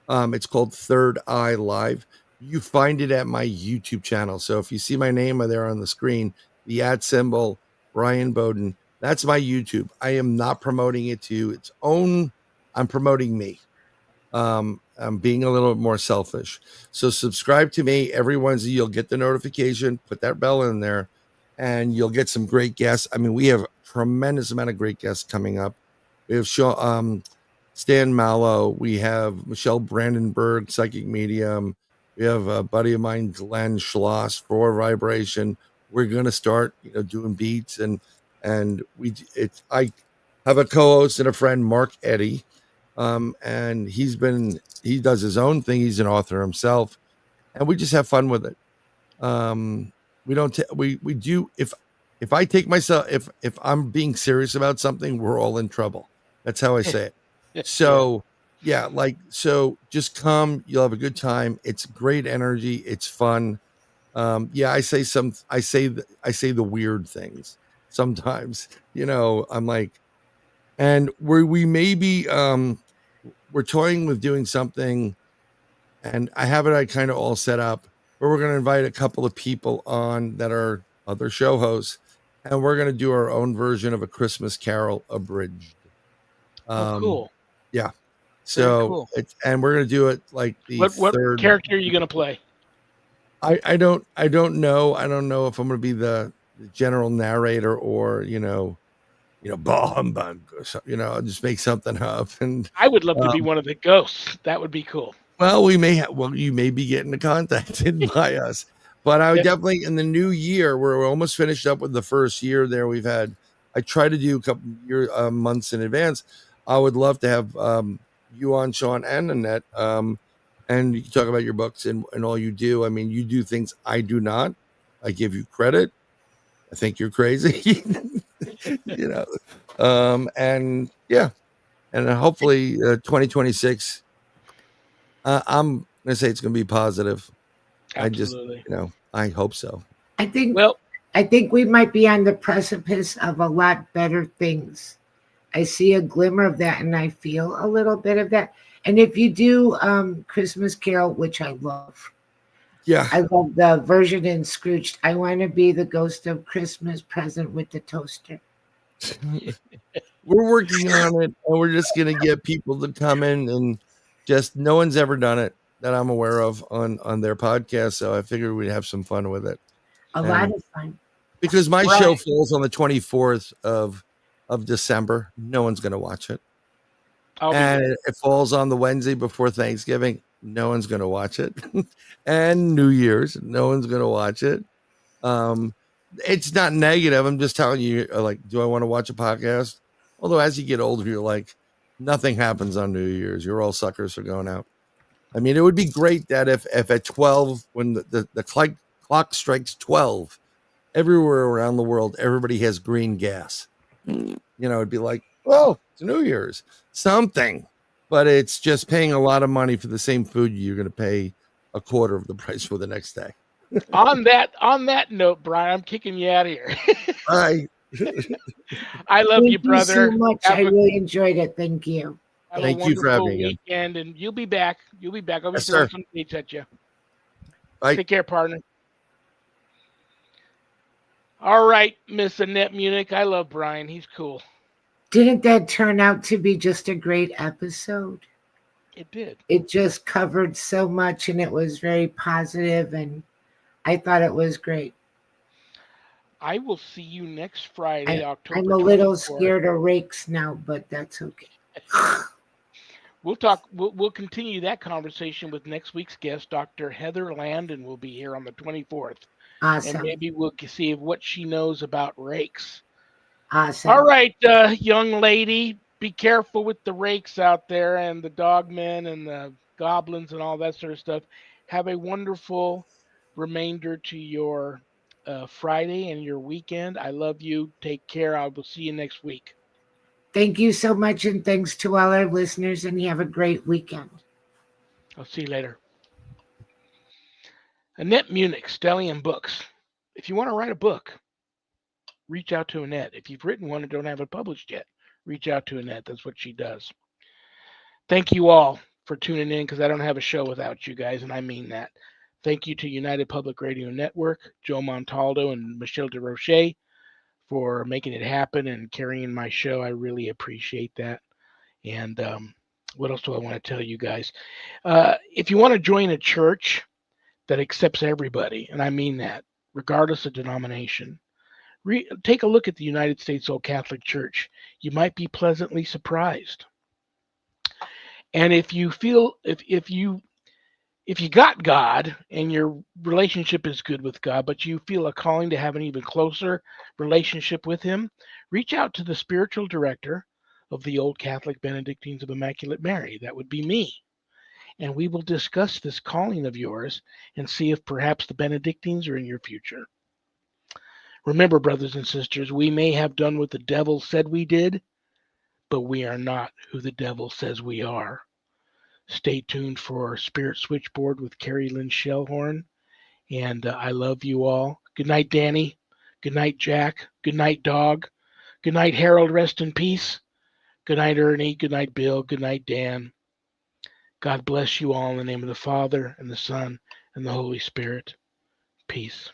It's called Third Eye Live. You find it at my YouTube channel. So if you see my name there on the screen, the ad symbol, Bryan Bowden, that's my YouTube. I am not promoting it to its own. I'm promoting me. I'm being a little bit more selfish. So subscribe to me every Wednesday. You'll get the notification. Put that bell in there, and you'll get some great guests. I mean, we have a tremendous amount of great guests coming up. We have Stan Mallow. We have Michelle Brandenburg, psychic medium. We have a buddy of mine, Glenn Schloss, for vibration. We're going to start, doing beats, and I have a co-host and a friend, Mark Eddy. And he does his own thing. He's an author himself, and we just have fun with it. We don't, we do, if I take myself, if I'm being serious about something, we're all in trouble. That's how I say it. So yeah, so just come, you'll have a good time. It's great energy. It's fun. Yeah, I say the weird things sometimes, I'm like, and we may be, we're toying with doing something, and I have it, I kind of all set up, where we're going to invite a couple of people on that are other show hosts, and we're going to do our own version of A Christmas Carol abridged. Cool. Yeah. So cool. And we're going to do it like the what third. Character are you going to play? I don't know. I don't know if I'm going to be the general narrator or, bah humbug, or something, I'll just make something up. And I would love to be one of the ghosts. That would be cool. Well, you may be getting contacted by us, but I would definitely, in the new year, we're almost finished up with the first year there. I try to do a couple months in advance. I would love to have you on, Shawn and Annette, and you can talk about your books and all you do. I mean, you do things I do not. I give you credit. I think you're crazy, and yeah, and hopefully 2026. I'm going to say it's going to be positive. Absolutely. I hope so. I think we might be on the precipice of a lot better things. I see a glimmer of that, and I feel a little bit of that. And if you do Christmas Carol, which I love, Yeah. I love the version in Scrooged. I want to be the ghost of Christmas present with the toaster. We're working on it, and we're just gonna get people to come in, and just no one's ever done it that I'm aware of on their podcast. So I figured we'd have some fun with it. A lot And of fun. because my Right. show falls on the 24th of December, no one's gonna watch it. I'll be And there. it falls on the Wednesday before Thanksgiving. No one's going to watch it. And New Year's, no one's going to watch it. It's not negative. I'm just telling you, like, do I want to watch a podcast? Although as you get older, you're like, nothing happens on New Year's. You're all suckers for going out. I mean, it would be great that if at 12, when the clock strikes 12, everywhere around the world, everybody has green gas. It'd be like, well, it's New Year's, something. But it's just paying a lot of money for the same food you're going to pay a quarter of the price for the next day. On that note, Brian, I'm kicking you out of here. I I love you, Thank you brother. so much. I really enjoyed it. Thank you. Have Thank a you for wonderful having me again. weekend, and you'll be back. I'll be Yes, throwing sir. some dates at you. Bye. Take care, partner. All right, Miss Annette Munich. I love Brian. He's cool. Didn't that turn out to be just a great episode? It did. It just covered so much, and it was very positive, and I thought it was great. I will see you next Friday, October I'm a little 24th. scared of rakes now, but that's okay. We'll talk. We'll continue that conversation with next week's guest, Dr. Heather Landon, will be here on the 24th, Awesome. and maybe we'll see what she knows about rakes. Awesome. All right, young lady, be careful with the rakes out there and the dogmen and the goblins and all that sort of stuff. Have a wonderful remainder to your Friday and your weekend. I love you. Take care. I will see you next week. Thank you so much, and thanks to all our listeners, and you have a great weekend. I'll see you later. Annette Munich, Stellium Books. If you want to write a book, reach out to Annette. If you've written one and don't have it published yet, reach out to Annette. That's what she does. Thank you all for tuning in, because I don't have a show without you guys, and I mean that. Thank you to United Public Radio Network, Joe Montaldo and Michelle DeRoche for making it happen and carrying my show. I really appreciate that. And what else do I want to tell you guys? If you want to join a church that accepts everybody, and I mean that, regardless of denomination, take a look at the United States Old Catholic Church. You might be pleasantly surprised. And if you feel if you got God and your relationship is good with God, but you feel a calling to have an even closer relationship with Him, reach out to the spiritual director of the Old Catholic Benedictines of Immaculate Mary. That would be me. And we will discuss this calling of yours and see if perhaps the Benedictines are in your future. Remember, brothers and sisters, we may have done what the devil said we did, but we are not who the devil says we are. Stay tuned for Spirit Switchboard with Carrie Lynn Shellhorn. And I love you all. Good night, Danny. Good night, Jack. Good night, Dog. Good night, Harold. Rest in peace. Good night, Ernie. Good night, Bill. Good night, Dan. God bless you all in the name of the Father and the Son and the Holy Spirit. Peace.